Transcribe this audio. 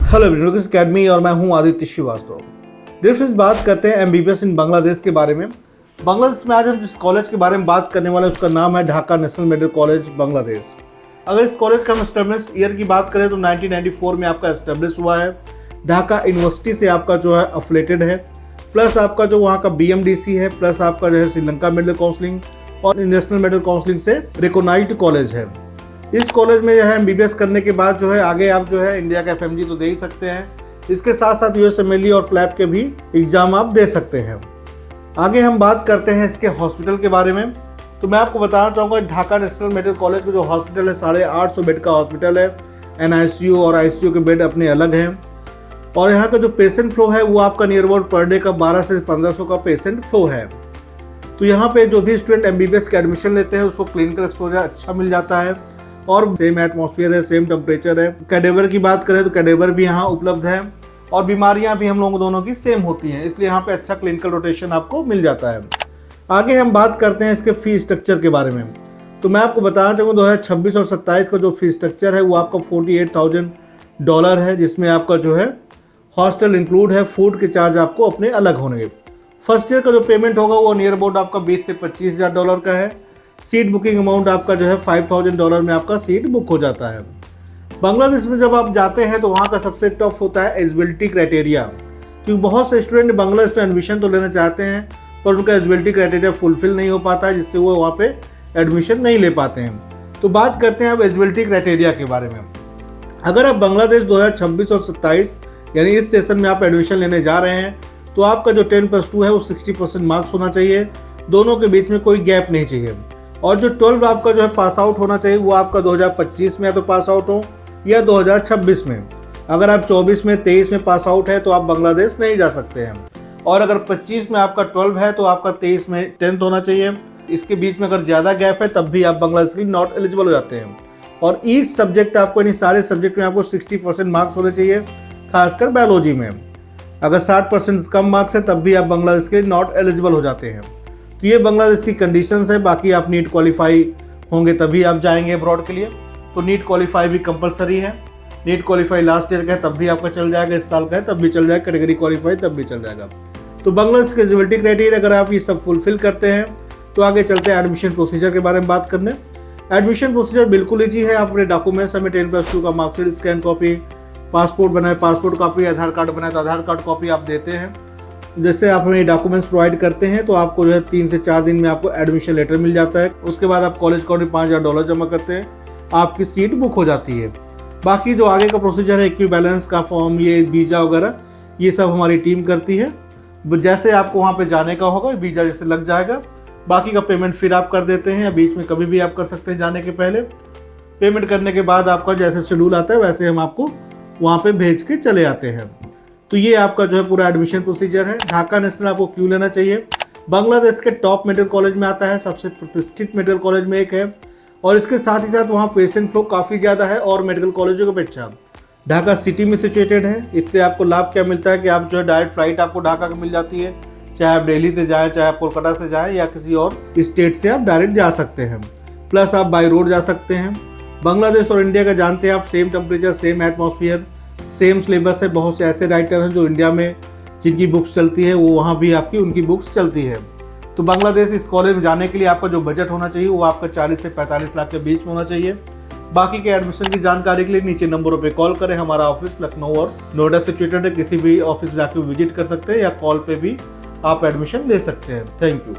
Hello everyone, academy और मैं हूं आदित्य श्रीवास्तव। डियर फ्रेंड्स, बात करते हैं एमबीबीएस इन बांग्लादेश के बारे में। बांग्लादेश में आज हम जिस कॉलेज के बारे में बात करने वाले हैं उसका नाम है Dhaka national medical college Bangladesh. अगर इस कॉलेज का हम एस्टेब्लिश ईयर की बात करें तो 1994 में आपका एस्टेब्लिश हुआ है। ढाका यूनिवर्सिटी से आपका जो है अफिलेटेड है, प्लस आपका जो वहाँ का BMDC है, प्लस आपका जो है श्रीलंका मेडिकल काउंसिलिंग और नेशनल मेडिकल काउंसिलिंग से रिकॉग्नाइज्ड कॉलेज है। इस कॉलेज में जो है एमबीबीएस करने के बाद जो है आगे आप जो है इंडिया का FMG तो दे ही सकते हैं, इसके साथ साथ USMLE और क्लैप के भी एग्जाम आप दे सकते हैं। आगे हम बात करते हैं इसके हॉस्पिटल के बारे में। तो मैं आपको बताना चाहूँगा ढाका नेशनल मेडिकल कॉलेज का जो हॉस्पिटल है 850 बेड का हॉस्पिटल है। NICU और ICU के बेड अपने अलग हैं और यहाँ का जो पेशेंट फ्लो है वो आपका नियर अबाउट पर डे का 1200 से 1500 का पेशेंट फ्लो है। तो यहाँ पे जो भी स्टूडेंट एमबीबीएस के एडमिशन लेते हैं उसको क्लिनिकल एक्सपोजर अच्छा मिल जाता है और सेम एटमॉस्फेयर है, सेम टेम्परेचर है। कैडेवर की बात करें तो कैडेवर भी यहाँ उपलब्ध है और बीमारियाँ भी हम लोगों दोनों की सेम होती हैं, इसलिए यहाँ पे अच्छा क्लिनिकल रोटेशन आपको मिल जाता है। आगे हम बात करते हैं इसके फी स्ट्रक्चर के बारे में। तो मैं आपको बताना चाहूँगा 2026 और 27 का जो फी स्ट्रक्चर है वो आपका $48,000 है, जिसमें आपका जो है हॉस्टल इंक्लूड है, फूड के चार्ज आपको अपने अलग होंगे। फर्स्ट ईयर का जो पेमेंट होगा वो नियर अबाउट आपका $20,000 से $25,000 का है। सीट बुकिंग अमाउंट आपका जो है $5,000 में आपका सीट बुक हो जाता है। बांग्लादेश में जब आप जाते हैं तो वहाँ का सबसे टफ होता है एलिजिबिलिटी क्राइटेरिया, क्योंकि बहुत से स्टूडेंट बांग्लादेश में एडमिशन तो लेना चाहते हैं पर उनका एलिजिबिलिटी क्राइटेरिया फुलफिल नहीं हो पाता है, जिससे वो वहाँ पे एडमिशन नहीं ले पाते हैं। तो बात करते हैं अब एलिजिबिलिटी क्राइटेरिया के बारे में। अगर आप बांग्लादेश 2026 और 27 यानी इस सेशन में आप एडमिशन लेने जा रहे हैं तो आपका जो 10+2 है वो 60% मार्क्स होना चाहिए, दोनों के बीच में कोई गैप नहीं चाहिए। और जो 12 आपका जो है पास आउट होना चाहिए वो आपका 2025 में या तो पास आउट हो या 2026 में। अगर आप 24 में 23 में पास आउट है तो आप बांग्लादेश नहीं जा सकते हैं। और अगर 25 में आपका 12 है तो आपका 23 में 10th होना चाहिए। इसके बीच में अगर ज़्यादा गैप है तब भी आप बांग्लादेश के लिए नॉट एलिजिबल हो जाते हैं। और ईच सब्जेक्ट आपको यानी सारे सब्जेक्ट में आपको 60% मार्क्स होने चाहिए, खासकर बायोलॉजी में। अगर 60% कम मार्क्स है तब भी आप बांग्लादेश के लिए नॉट एलिजिबल हो जाते हैं। तो ये बांग्लादेश की कंडीशंस है। बाकी आप नीट क्वालिफाई होंगे तभी आप जाएंगे अब्रॉड के लिए, तो नीट क्वालिफाई भी कंपलसरी है। नीट क्वालिफाई लास्ट ईयर का है तब भी आपका चल जाएगा, इस साल का है तब भी चल जाएगा, कैटेगरी क्वालिफाई तब भी चल जाएगा। तो बांग्लादेश के एलिजिबिलिटी क्राइटेरिया अगर आप ये सब फुलफिल करते हैं तो आगे चलते हैं एडमिशन प्रोसीजर के बारे में बात करने। एडमिशन प्रोसीजर बिल्कुल ईजी है। आप अपने डॉक्यूमेंट्स हमें 10+2 का मार्कशीट, स्कैन कॉपी, पासपोर्ट बनाए पासपोर्ट कॉपी, आधार कार्ड बनाए तो आधार कार्ड कॉपी आप देते हैं। जैसे आप हमें डॉक्यूमेंट्स प्रोवाइड करते हैं तो आपको जो है 3 से 4 दिन में आपको एडमिशन लेटर मिल जाता है। उसके बाद आप कॉलेज अकाउंट में $5,000 जमा करते हैं, आपकी सीट बुक हो जाती है। बाकी जो आगे का प्रोसीजर है, इक्विवेलेंस का फॉर्म, ये वीज़ा वगैरह, ये सब हमारी टीम करती है। जैसे आपको वहाँ पे जाने का होगा वीज़ा जैसे लग जाएगा, बाकी का पेमेंट फिर आप कर देते हैं या बीच में कभी भी आप कर सकते हैं जाने के पहले। पेमेंट करने के बाद आपका जैसे शेड्यूल आता है वैसे हम आपको वहाँ पे भेज के चले आते हैं। तो ये आपका जो है पूरा एडमिशन प्रोसीजर है। ढाका नेशनल आपको क्यों लेना चाहिए? बांग्लादेश के टॉप मेडिकल कॉलेज में आता है, सबसे प्रतिष्ठित मेडिकल कॉलेज में एक है और इसके साथ ही साथ वहाँ पेशेंट फ्लो काफ़ी ज़्यादा है और मेडिकल कॉलेजों की अपेक्षा। ढाका सिटी में सिचुएटेड है। इससे आपको लाभ क्या मिलता है कि आप जो है डायरेक्ट फ्लाइट आपको ढाका की मिल जाती है, चाहे आप दिल्ली से जाएँ, चाहे आप कोलकाता से जाएँ या किसी और स्टेट से आप डायरेक्ट जा सकते हैं। प्लस आप बाई रोड जा सकते हैं। बांग्लादेश और इंडिया का जानते हैं आप, same temperature, same atmosphere, same syllabus है। बहुत से ऐसे राइटर हैं जो इंडिया में जिनकी बुक्स चलती है वो वहाँ भी आपकी उनकी बुक्स चलती है। तो बांग्लादेश इस कॉलेज में जाने के लिए आपका जो बजट होना चाहिए वो आपका 40 से 45 लाख के बीच में होना चाहिए। बाकी के एडमिशन की जानकारी के लिए नीचे नंबरों पे कॉल करें। हमारा ऑफिस लखनऊ और नोएडा सिचुएटेड है, किसी भी ऑफिस जाके विजिट कर सकते हैं या कॉल पे भी आप एडमिशन ले सकते हैं। Thank you.